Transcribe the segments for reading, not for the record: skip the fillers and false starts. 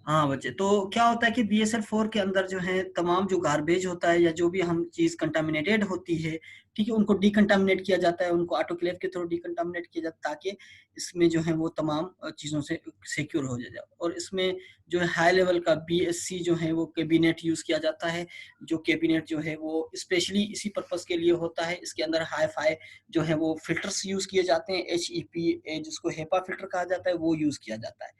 हाँ बच्चे, तो क्या होता है कि BSL-4 के अंदर जो है तमाम जो गार्बेज होता है या जो भी हम चीज़ कंटामिनेटेड होती है, ठीक है, उनको डिकंटामिनेट किया जाता है, उनको ऑटोक्लेव के थ्रू डिकंटामिनेट किया जाता है ताकि इसमें जो है वो तमाम चीज़ों से सिक्योर हो जाए। और इसमें जो है हाई लेवल का BSC जो है वो कैबिनेट यूज़ किया जाता है, जो कैबिनेट जो है वो स्पेशली इसी पर्पज़ के लिए होता है। इसके अंदर हाई-फाई जो है वो फ़िल्टर्स यूज़ किए जाते हैं, HEPA जिसको HEPA फ़िल्टर कहा जाता है, वो यूज़ किया जाता है,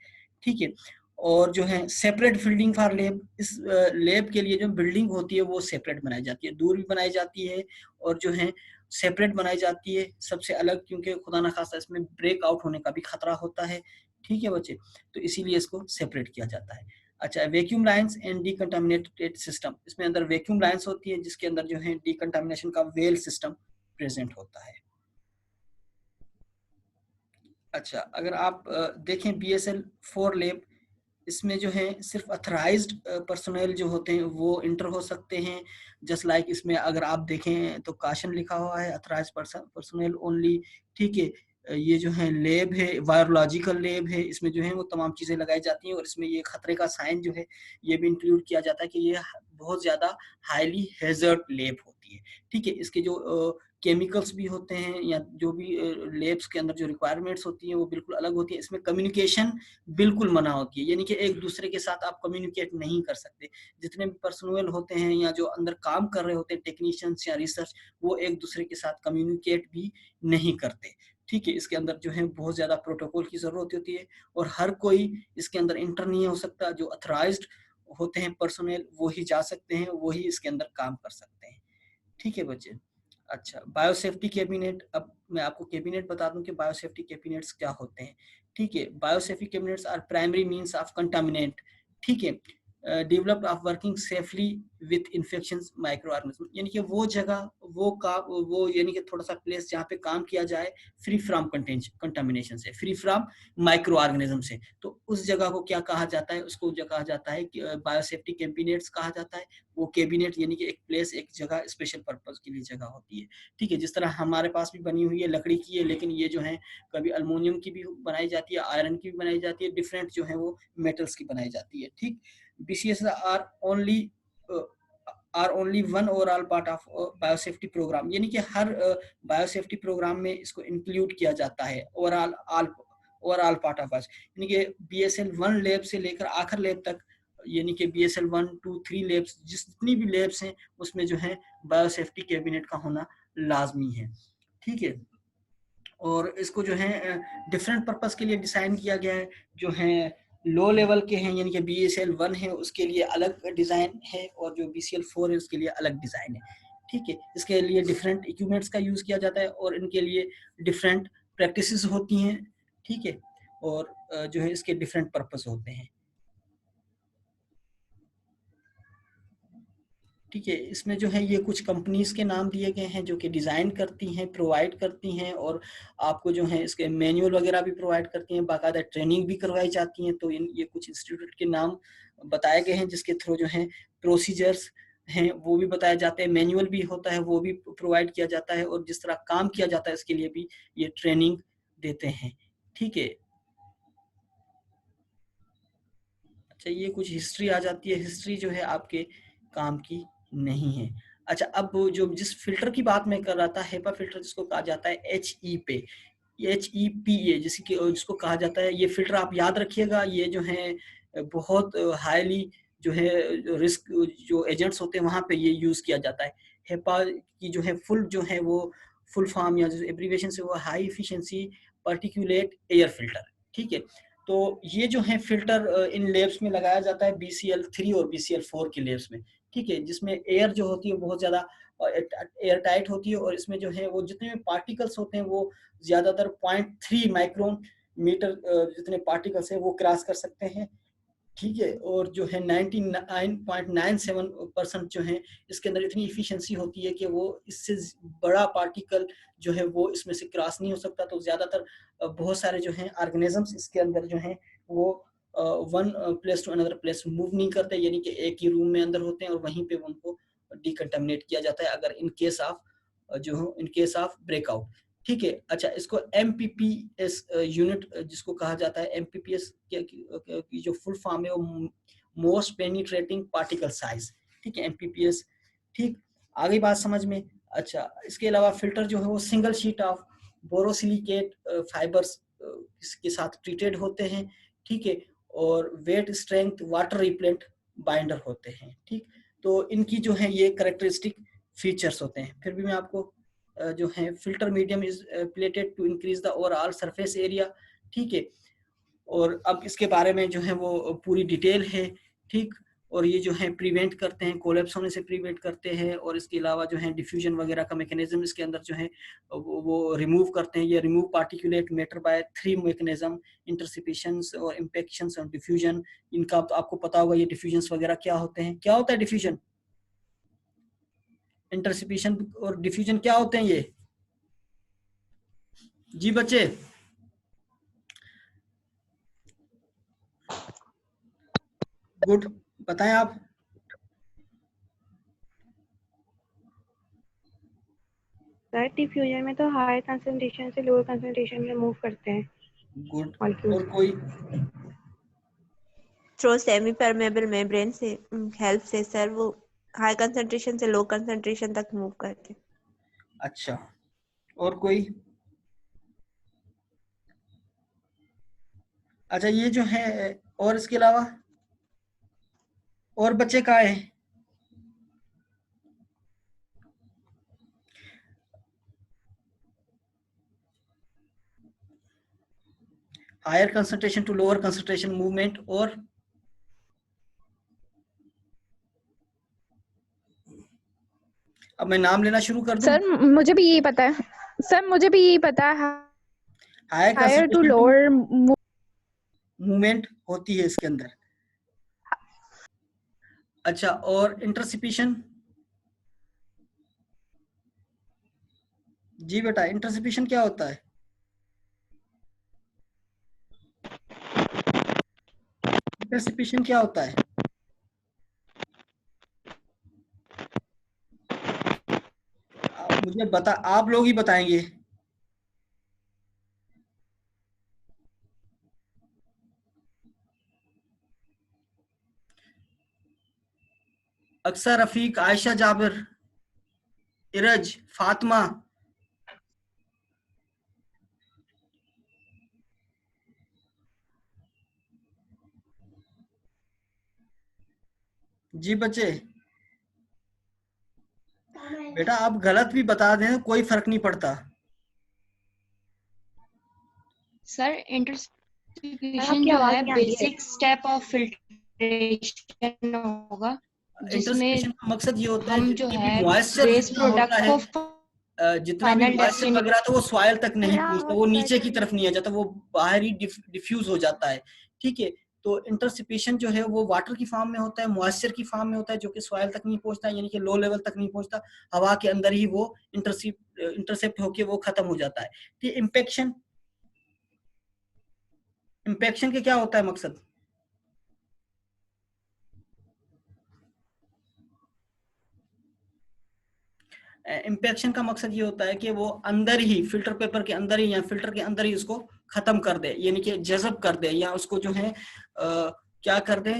ठीक है। और जो है सेपरेट बिल्डिंग फॉर लैब, इस लैब के लिए जो बिल्डिंग होती है वो सेपरेट बनाई जाती है, दूर भी बनाई जाती है और जो है सेपरेट बनाई जाती है सबसे अलग, क्योंकि खुदा ना खास्ता इसमें ब्रेक आउट होने का भी खतरा होता है, ठीक है बच्चे, तो इसीलिए इसको सेपरेट किया जाता है। अच्छा, वैक्यूम लाइन्स एंड डिकंटामिनेटेड सिस्टम, इसमें अंदर वैक्यूम लाइन्स होती है जिसके अंदर जो है डिकंटामिनेशन का वेल सिस्टम प्रेजेंट होता है। अच्छा, अगर आप देखें BSL-4 लैब, इसमें जो है सिर्फ ऑथराइज्ड पर्सोनेल जो होते हैं वो इंटर हो सकते हैं। जस्ट लाइक इसमें अगर आप देखें तो काशन लिखा हुआ है, ऑथराइज्ड पर्सोनेल ओनली, ठीक है। ये जो है लैब है, वायरोलॉजिकल लैब है, इसमें जो है वो तमाम चीज़ें लगाई जाती हैं और इसमें ये खतरे का साइन जो है ये भी इंक्लूड किया जाता है कि ये बहुत ज़्यादा हाईली हैज़र्ड लैब होती है, ठीक है। इसके जो केमिकल्स भी होते हैं या जो भी लैब्स के अंदर जो रिक्वायरमेंट्स होती हैं वो बिल्कुल अलग होती है। इसमें कम्युनिकेशन बिल्कुल मना होती है, यानी कि एक दूसरे के साथ आप कम्युनिकेट नहीं कर सकते। जितने भी पर्सनल होते हैं या जो अंदर काम कर रहे होते हैं टेक्नीशियंस या रिसर्च, वो एक दूसरे के साथ कम्युनिकेट भी नहीं करते, ठीक है। इसके अंदर जो है बहुत ज़्यादा प्रोटोकॉल की ज़रूरत होती है और हर कोई इसके अंदर इंटर नहीं हो सकता। जो ऑथराइज्ड होते हैं पर्सनल वो ही जा सकते हैं, वो ही इसके अंदर काम कर सकते हैं, ठीक है बच्चे। अच्छा, बायोसेफ्टी कैबिनेट, अब मैं आपको कैबिनेट बता दूं कि बायोसेफ्टी कैबिनेट्स क्या होते हैं, ठीक है। Biosafety cabinets are primary means of contaminant, ठीक है, developed of working safely with infection microorganism, यानी कि वो जगह वो यानी कि थोड़ा सा प्लेस जहाँ पे काम किया जाए फ्री फ्रॉम कंटामिनेशन से, फ्री फ्रॉम माइक्रो ऑर्गेनिज्म से, तो उस जगह को क्या कहा जाता है, उसको कहा जाता है कि बायोसेफ्टी कैबिनेट्स कहा जाता है। वो कैबिनेट यानी कि एक प्लेस, एक जगह स्पेशल पर्पज के लिए जगह होती है, ठीक है। जिस तरह हमारे पास भी बनी हुई है लकड़ी की है, लेकिन ये जो है कभी अल्मोनियम की भी बनाई जाती है, आयरन की भी बनाई जाती है, डिफरेंट जो है वो मेटल्स की बनाई जाती है, ठीक। BCS are only one overall part of biosafety program, यानी कि हर बायोसेफ्टी प्रोग्राम में इसको इंक्लूड किया जाता है, ओवरऑल पार्ट ऑफ, यानी कि BSL-1 लैब से लेकर आखिर लैब तक, यानी कि BSL-1, 2, 3 लैब्स, जितनी भी लैब्स हैं उसमें जो है बायोसेफ्टी कैबिनेट का होना लाजमी है, ठीक है। और इसको जो है डिफरेंट पर्पस के लिए डिज़ाइन किया गया है। जो है लो लेवल के हैं, यानी कि BSL-1 है उसके लिए अलग डिज़ाइन है और जो BCL-4 है उसके लिए अलग डिज़ाइन है, ठीक है। इसके लिए डिफरेंट इक्विपमेंट्स का यूज़ किया जाता है और इनके लिए डिफरेंट प्रैक्टिसेस होती हैं, ठीक है। और जो है इसके डिफरेंट पर्पस होते हैं, ठीक है। इसमें जो है ये कुछ कंपनीज के नाम दिए गए हैं जो कि डिज़ाइन करती हैं, प्रोवाइड करती हैं और आपको जो है इसके मैनुअल वगैरह भी प्रोवाइड करती हैं, बाकायदा ट्रेनिंग भी करवाई जाती हैं। तो ये कुछ इंस्टीट्यूट के नाम बताए गए हैं जिसके थ्रू जो है प्रोसीजर्स हैं वो भी बताए जाते हैं, मैनुअल भी होता है वो भी प्रोवाइड किया जाता है और जिस तरह काम किया जाता है इसके लिए भी ये ट्रेनिंग देते हैं, ठीक है। अच्छा, ये कुछ हिस्ट्री आ जाती है, हिस्ट्री जो है आपके काम की नहीं है। अच्छा, अब जो जिस फिल्टर की बात मैं कर रहा था, हेपा फिल्टर जिसको कहा जाता है HEPA जिसको कहा जाता है, ये फिल्टर आप याद रखिएगा, ये जो है बहुत हाईली जो है रिस्क जो एजेंट्स होते हैं वहाँ पे ये यूज़ किया जाता है। हेपा की जो है फुल जो है वो फुल फॉर्म या जो एब्रीविएशन से वो high efficiency particulate air filter, ठीक है। तो ये जो है फिल्टर इन लेब्स में लगाया जाता है BCL-3 और BCL-4 की लेब्स में, ठीक है, जिसमें एयर जो होती है बहुत ज़्यादा एयर टाइट होती है और इसमें जो है वो जितने भी पार्टिकल्स होते हैं वो ज़्यादातर 0.3 माइक्रोन मीटर जितने पार्टिकल्स हैं वो क्रॉस कर सकते हैं, ठीक है। और जो है 99.97% जो है इसके अंदर इतनी इफिशिएंसी होती है कि वो इससे बड़ा पार्टिकल जो है वो इसमें से क्रॉस नहीं हो सकता। तो ज़्यादातर बहुत सारे जो हैं ऑर्गेनिजम्स इसके अंदर जो हैं वो one place to another place move नहीं करते, यानी कि एक ही रूम में अंदर होते हैं और वहीं पे उनको डिकंटामिनेट किया जाता है अगर इन केस ऑफ ब्रेकआउट। ठीक है। अच्छा, इसको MPPS यूनिट जिसको कहा जाता है, MPPS की जो फुल फॉर्म है वो मोस्ट पेनिट्रेटिंग पार्टिकल साइज, ठीक है, MPPS। ठीक, आगे बात समझ में। अच्छा, इसके अलावा फिल्टर जो है वो single sheet of borosilicate fibres के साथ ट्रीटेड होते हैं, ठीक है, और wet strength water repellent binder होते हैं। ठीक, तो इनकी जो है ये करेक्टरिस्टिक फीचर्स होते हैं। फिर भी मैं आपको जो है filter medium is pleated to increase the overall surface area, ठीक है, और अब इसके बारे में जो है वो पूरी डिटेल है। ठीक, और ये जो है प्रिवेंट करते हैं, कोलैप्स होने से प्रिवेंट करते हैं, और इसके अलावा जो है डिफ्यूजन वगैरह का मैकेनिज्म इसके अंदर जो है वो रिमूव करते हैं। ये remove particulate matter by 3 mechanism, interceptions और इम्पेक्शंस और डिफ्यूजन। इनका तो आपको पता होगा ये डिफ्यूजन्स वगैरह क्या होते हैं। क्या होता है डिफ्यूजन, इंटरसिपेशन और डिफ्यूजन, क्या होते हैं ये? जी बच्चे, गुड, बताएं आप। सर डिफ्यूजन में तो हाई कंसंट्रेशन से लोअर कंसंट्रेशन में मूव करते हैं गुड, मॉलिक्यूल्स। और कोई? थ्रो सेमी परमेबल मेम्ब्रेन से हेल्प से सर वो हाई कंसंट्रेशन से लो कंसंट्रेशन तक मूव करते हैं। अच्छा, और कोई? अच्छा, ये जो है, और इसके अलावा और बच्चे कहाँ हैं? Higher concentration to lower concentration movement, और अब मैं नाम लेना शुरू कर दूं। सर मुझे भी यही पता है, सर मुझे भी यही पता है, higher higher to concentration to lower. Movement होती है इसके अंदर। अच्छा, और इंटरसिपेशन? जी बेटा, इंटरसिपेशन क्या होता है? इंटरसिपेशन क्या होता है? मुझे बता, आप लोग ही बताएंगे। अक्सर, रफीक, आयशा, जाबिर, इरज, फातिमा। जी बच्चे, बेटा आप गलत भी बता दें कोई फर्क नहीं पड़ता। सर इंटरसिपेशन आपकी जो आवाज है नहीं आ रही है। बेसिक स्टेप ऑफ फिल्ट्रेशन होगा, जिसमें इंटरसिपेशन का मकसद ये होता है हम जो जितनी भी है मॉइस्चर वेस्ट जितना होता प्रोडक्ट है, को जितना भी फाइनल मॉइस्चर डेस्टिनेशन वगैरह तो वो सॉइल तक नहीं पहुंचता, वो नीचे की तरफ नहीं आ जाता, वो बाहर ही डिफ्यूज हो जाता है। ठीक है, तो इंटरसिपेशन जो है वो वाटर की फॉर्म में होता है, मॉइस्चर की फॉर्म में होता है, जो कि सॉइल तक नहीं पहुंचता, यानी कि लो लेवल तक नहीं पहुंचता, हवा के अंदर ही वो इंटरसेप्ट होके वो खत्म हो जाता है। ठीक, इम्पेक्शन, इम्पेक्शन के क्या होता है मकसद? इम्पैक्शन का मकसद ये होता है कि वो अंदर ही फिल्टर पेपर के अंदर ही या फिल्टर के अंदर ही उसको खत्म कर दे, यानी कि जज़ब कर दे, या उसको जो है क्या कर दे,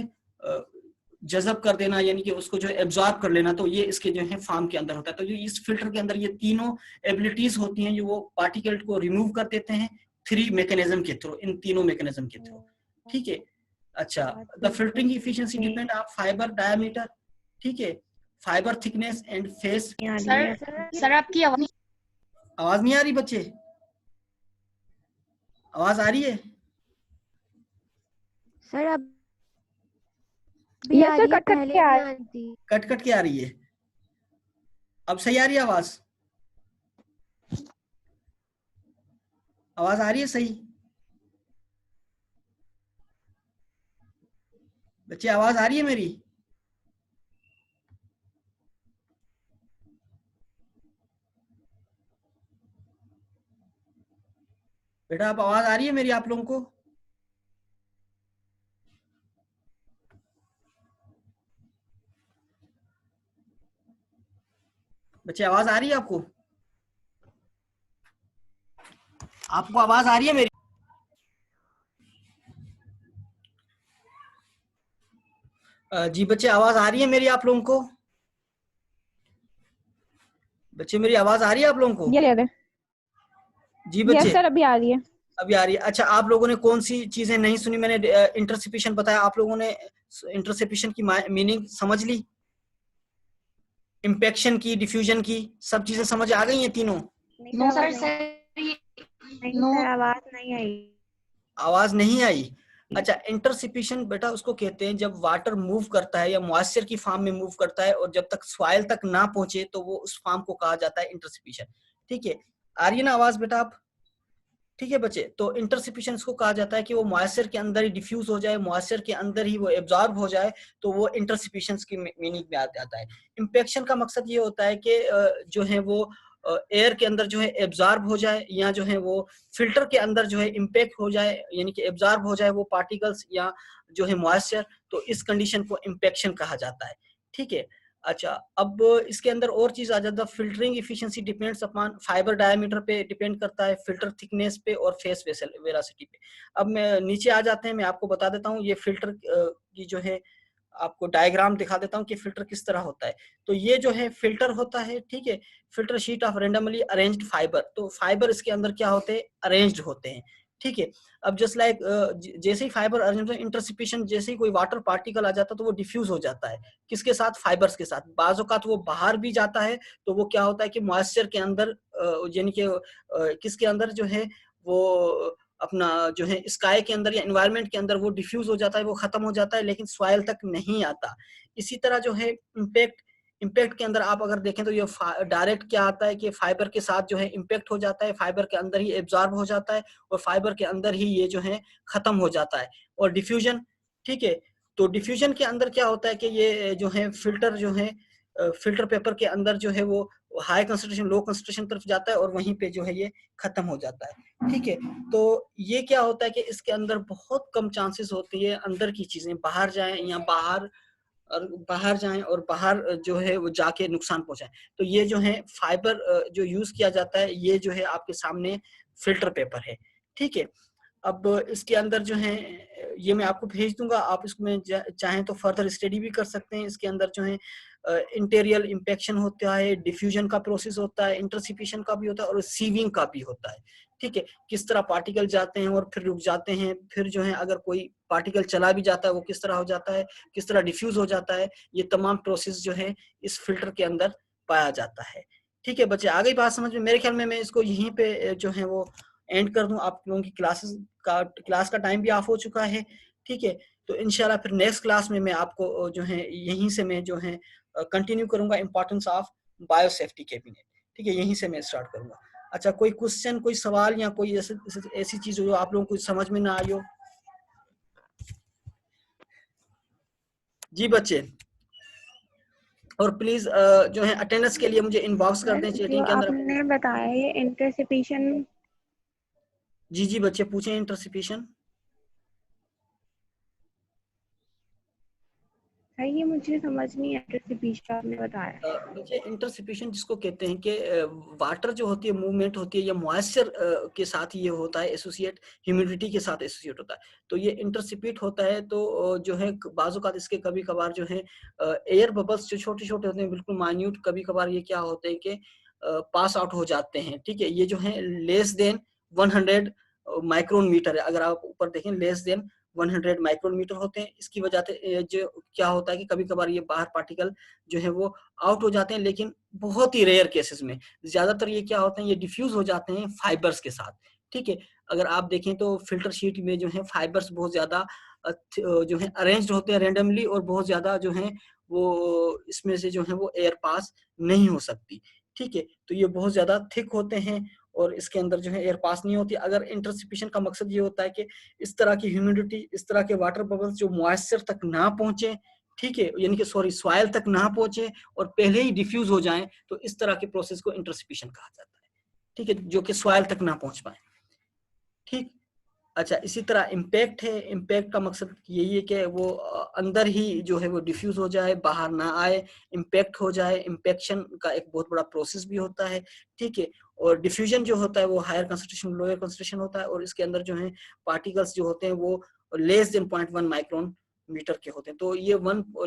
जज़ब कर देना, यानी कि उसको जो है एब्जॉर्ब कर लेना। तो ये इसके जो है फॉर्म के अंदर होता है। तो जो इस फिल्टर के अंदर ये तीनों एबिलिटीज होती हैं, जो वो पार्टिकल को रिमूव कर देते हैं 3 मैकेनिज्म के थ्रू, इन तीनों मैकेनिज्म के थ्रू। ठीक है। अच्छा, the filtering efficiency depend on fibre diameter, ठीक है, fibre thickness and face. Sir आपकी आवाज आवाज नहीं आ रही बच्चे? आवाज आ रही है? सर अब भी यस आ सर, रही है, कट कट पहले के आ नहीं रही है। आ रही थी। कट कट के आ रही है। अब सही आ रही है आवाज? आवाज आ रही है सही? बच्चे आवाज आ रही है मेरी? बेटा अब आवाज आ रही है मेरी आप लोगों को? बच्चे आवाज आ रही है आपको? आपको आवाज आ रही है मेरी? जी बच्चे, आवाज आ रही है मेरी आप लोगों को? बच्चे मेरी आवाज आ रही है आप लोगों को? ये जी यस बच्चे, सर, अभी आ रही है। अभी आ रही है। अच्छा, आप लोगों ने कौन सी चीजें नहीं सुनी? मैंने इंटरसिपेशन बताया, आप लोगों ने इंटरसिपेशन की मीनिंग समझ ली? इम्पेक्शन की, डिफ्यूजन की, सब चीजें समझ आ गई हैं तीनों? नहीं नो सर, सर, नहीं नो सर, आवाज नहीं आई। आवाज नहीं आई? अच्छा, इंटरसिपेशन बेटा उसको कहते हैं जब वाटर मूव करता है या मॉइस्चर की फॉर्म में मूव करता है और जब तक सॉइल तक ना पहुंचे तो वो उस फॉर्म को कहा जाता है इंटरसिपेशन। ठीक है, आ रही है ना आवाज बेटा आप? ठीक है बच्चे, तो इंटरसिपेशन इसको कहा जाता है कि वो मॉइस्चर के अंदर ही डिफ्यूज हो जाए, मॉइस्चर के अंदर ही वो एब्जॉर्ब हो जाए, तो वो इंटरसिपेशन की मीनिंग में आता है। इम्पेक्शन का मकसद ये होता है कि जो है वो एयर के अंदर जो है एब्जॉर्ब हो जाए, या जो है वो फिल्टर के अंदर जो है इम्पैक्ट हो जाए, यानी कि एब्जॉर्ब हो जाए वो पार्टिकल्स या जो है मॉइस्चर, तो इस कंडीशन को इम्पेक्शन कहा जाता है। ठीक है। अच्छा, अब इसके अंदर और चीज आ जाता है, filtering efficiency depends upon fibre diameter पे डिपेंड करता है, फिल्टर थिकनेस पे और फेस वेलोसिटी पे। अब मैं नीचे आ जाते हैं, मैं आपको बता देता हूँ ये फिल्टर की जो है आपको डायग्राम दिखा देता हूँ कि फिल्टर किस तरह होता है। तो ये जो है फिल्टर होता है, ठीक है, filter sheet of randomly arranged fibre. तो फाइबर इसके अंदर क्या होते हैं? अरेंज्ड होते हैं। ठीक है। अब जस्ट लाइक जैसे ही फाइबर अरेंज इंटरसिपेशन, जैसे ही कोई वाटर पार्टिकल आ जाता है तो वो डिफ्यूज हो जाता है। किसके साथ? फाइबर्स के साथ। बाजू का तो वो बाहर भी जाता है, तो वो क्या होता है कि मॉइस्चर के अंदर यानी कि किसके अंदर जो है वो अपना जो है स्काई के अंदर या एनवायरनमेंट के अंदर वो डिफ्यूज हो जाता है, वो खत्म हो जाता है, लेकिन सॉइल तक नहीं आता। इसी तरह जो है इम्पैक्ट के अंदर आप अगर देखें तो ये डायरेक्ट क्या आता है कि फाइबर के साथ जो है इम्पैक्ट हो जाता है, फाइबर के अंदर ही एब्जॉर्ब हो जाता है और फाइबर के अंदर ही ये जो है खत्म हो जाता है। और डिफ्यूजन, ठीक है, तो डिफ्यूजन के अंदर क्या होता है कि ये जो है फिल्टर जो है फिल्टर पेपर के अंदर जो है वो हाई कंसंट्रेशन लो कंसंट्रेशन तरफ जाता है और वहीं पे जो है ये खत्म हो जाता है। ठीक है। तो ये क्या होता है कि इसके अंदर बहुत कम चांसेस होती है अंदर की चीजें बाहर जाएं या बाहर जाएं और बाहर जो है वो जाके नुकसान पहुंचाएं। तो ये जो है फाइबर जो यूज किया जाता है, ये जो है आपके सामने फिल्टर पेपर है। ठीक है। अब इसके अंदर जो है ये मैं आपको भेज दूंगा, आप इसमें चाहें तो फर्दर स्टडी भी कर सकते हैं। इसके अंदर जो है इंटीरियर इम्पेक्शन होता है, डिफ्यूजन का प्रोसेस होता है, इंटरसिपेशन का भी होता है और सीविंग का भी होता है। ठीक है, किस तरह पार्टिकल जाते हैं और फिर रुक जाते हैं, फिर जो है अगर कोई पार्टिकल चला भी जाता है वो किस तरह हो जाता है, किस तरह डिफ्यूज हो जाता है, ये तमाम प्रोसेस जो है इस फिल्टर के अंदर पाया जाता है। ठीक है बच्चे, आ गई बात समझ में? मेरे ख्याल में मैं इसको यहीं पे जो है वो एंड कर दूं। आप लोगों की क्लास का टाइम भी ऑफ हो चुका है। ठीक है, तो इंशाल्लाह फिर नेक्स्ट क्लास में मैं आपको जो है यहीं से मैं जो है कंटिन्यू करूंगा इंपॉर्टेंस ऑफ बायोसेफ्टी कैबिनेट। ठीक है, यहीं से मैं स्टार्ट करूंगा। अच्छा, कोई क्वेश्चन, कोई सवाल या कोई ऐसी चीज जो आप लोगों को समझ में ना आई हो? जी बच्चे, और प्लीज जो है अटेंडेंस के लिए मुझे इनबॉक्स कर दें जो चैटिंग के अंदर। आपने बताया ये इंटरसिपेशन, जी जी बच्चे, पूछें इंटरसिपेशन। ये मुझे समझ नहीं आया। इंटरसिपेशन आपने बताया। बच्चे, इंटरसिपेशन जिसको कहते हैं कि वाटर जो होती है मूवमेंट होती है, या मॉइस्चर के साथ ये होता है एसोसिएट, ह्यूमिडिटी के साथ एसोसिएट होता है, तो ये इंटरसिपेट होता है। तो जो है बाजुकात इसके कभी कभार जो है एयर बबल्स जो छोटे छोटे होते हैं बिल्कुल माइन्यूट, कभी कभार ये क्या होते हैं कि पास आउट हो जाते हैं। ठीक है, ये जो है लेस देन 100 माइक्रोन मीटर है। अगर आप ऊपर देखें लेस देन 100 माइक्रोन मीटर होते हैं। इसकी वजह से जो क्या होता है कि कभी कभार ये बाहर पार्टिकल जो है वो आउट हो जाते हैं, लेकिन बहुत ही रेयर केसेस में। ज्यादातर ये क्या होते हैं, ये डिफ्यूज हो जाते हैं फाइबर्स के साथ। ठीक है, अगर आप देखें तो फिल्टर शीट में जो है फाइबर्स बहुत ज्यादा जो है अरेंज्ड होते हैं रेंडमली, और बहुत ज्यादा जो है वो इसमें से जो है वो एयर पास नहीं हो सकती। ठीक है, तो ये बहुत ज्यादा थिक होते हैं और इसके अंदर जो है एयर पास नहीं होती। अगर इंटरसिपेशन का मकसद ये होता है कि इस तरह की ह्यूमिडिटी, इस तरह के वाटर बबल्स जो मॉइस्चर तक ना पहुंचे, ठीक है, यानी कि सॉरी सॉइल तक ना पहुंचे और पहले ही डिफ्यूज हो जाएं, तो इस तरह के प्रोसेस को इंटरसिपेशन कहा जाता है। ठीक है, जो कि सॉइल तक ना पहुंच पाए। ठीक। अच्छा, इसी तरह इम्पैक्ट है। इम्पैक्ट का मकसद यही है कि वो अंदर ही जो है वो डिफ्यूज हो जाए, बाहर ना आए, इम्पैक्ट हो जाए। इम्पैक्शन का एक बहुत बड़ा प्रोसेस भी होता है, ठीक है। और डिफ्यूजन जो होता है वो हायर कंसंट्रेशन लोअर कंसंट्रेशन होता है, और इसके अंदर जो है पार्टिकल्स जो होते हैं वो लेस देन 0.1 माइक्रोन मीटर के होते हैं। तो ये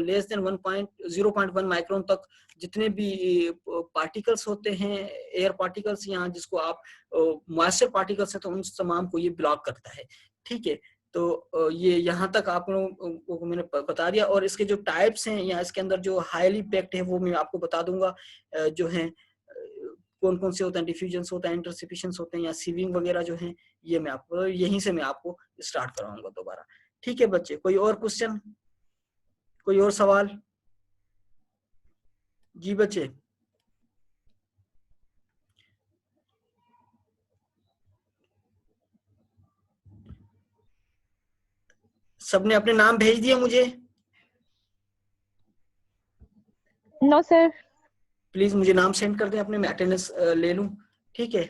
लेस देन 0.1 माइक्रोन तक जितने भी पार्टिकल्स होते हैं, एयर पार्टिकल्स, यहाँ जिसको आप मॉइस्चर पार्टिकल्स है, तो उन तमाम को ये ब्लॉक करता है, ठीक है। तो ये यहाँ तक आप लोगों को मैंने बता दिया। और इसके जो टाइप्स हैं या इसके अंदर जो हाईली पैक्ड है वो मैं आपको बता दूंगा, जो है कौन कौन से होते हैं, डिफ्यूजन होता है, इंटरसिपिशंस होते हैं, या सीविंग वगैरह जो है, ये मैं आपको यहीं से मैं आपको स्टार्ट कराऊंगा दोबारा, ठीक है बच्चे। कोई और क्वेश्चन, कोई और सवाल? जी बच्चे, सबने अपने नाम भेज दिए मुझे? No sir. प्लीज मुझे नाम सेंड कर दें अपने, मैं अटेंडेंस ले लूं, ठीक है।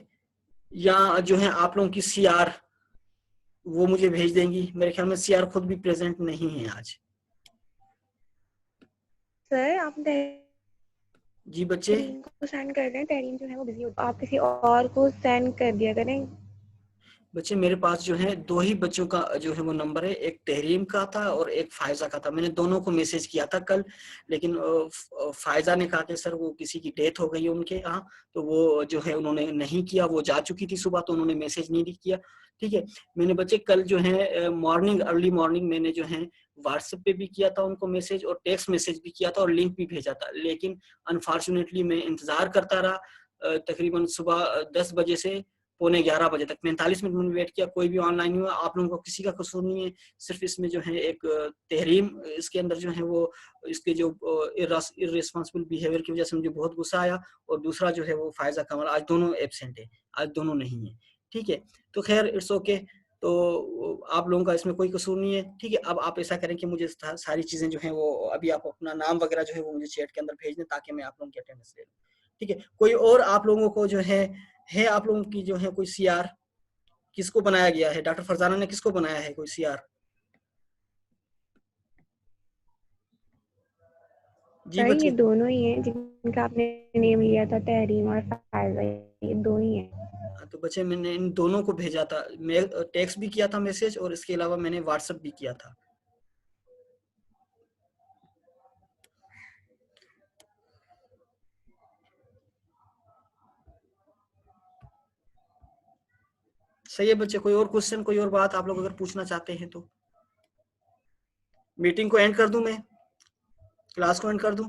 या जो है आप लोगों की सीआर वो मुझे भेज देंगी। मेरे ख्याल में सीआर खुद भी प्रेजेंट नहीं है आज। सर आप जी बच्चे, तहरीम को सेंड कर दें, तहरीम जो है वो बिजी होती है, आप किसी और को सेंड कर दिया करें। बच्चे मेरे पास जो है दो ही बच्चों का जो है वो नंबर है, एक तहरीम का था और एक फायजा का था। मैंने दोनों को मैसेज किया था कल, लेकिन फायजा ने कहा कि सर वो किसी की डेथ हो गई है उनके यहाँ, तो वो जो है उन्होंने नहीं किया। वो जा चुकी थी सुबह, तो उन्होंने मैसेज नहीं किया, ठीक है। मैंने बच्चे कल जो है मॉर्निंग, अर्ली मॉर्निंग मैंने जो है व्हाट्सएप पे भी किया था उनको मैसेज, और टेक्स्ट मैसेज भी किया था, और लिंक भी भेजा था। लेकिन अनफॉर्चुनेटली मैं इंतजार करता रहा तकरीबन सुबह 10 बजे से पौने 11 बजे तक, 45 मिनट मैंने वेट किया, कोई भी ऑनलाइन नहीं हुआ। आप लोगों को किसी का कसूर नहीं है, सिर्फ इसमें जो है एक तहरीम, इसके अंदर जो है वो इसके जो इर्रेस्पॉन्सिबल बिहेवियर की वजह से मुझे बहुत गुस्सा आया। और दूसरा जो है वो फायजा कमल, आज दोनों एब्सेंट है, आज दोनों नहीं है, ठीक है। तो खैर इट्स ओके, तो आप लोगों का इसमें कोई कसूर नहीं है, ठीक है। अब आप ऐसा करें कि मुझे सारी चीजें जो है वो अभी आप अपना नाम वगैरह जो है वो मुझे चैट के अंदर भेज दें, ताकि मैं आप लोगों की अटेंडेंस ले लूं, ठीक है। कोई और आप लोगों को जो है आप लोगों की जो है कोई सीआर किसको बनाया गया है? डॉक्टर फरजाना ने किसको बनाया है कोई सीआर? जी सर बच्चे, ये दोनों ही हैं जिनका आपने नेम लिया था, तहरीम और फायजा, ये दो ही हैं। तो बच्चे मैंने इन दोनों को भेजा था, मेल टेक्स्ट भी किया था मैसेज, और इसके अलावा मैंने व्हाट्सएप भी किया था। सही है बच्चे, कोई और क्वेश्चन, कोई और बात आप लोग अगर पूछना चाहते हैं तो? मीटिंग को एंड कर दूं मैं, क्लास को एंड कर दूं?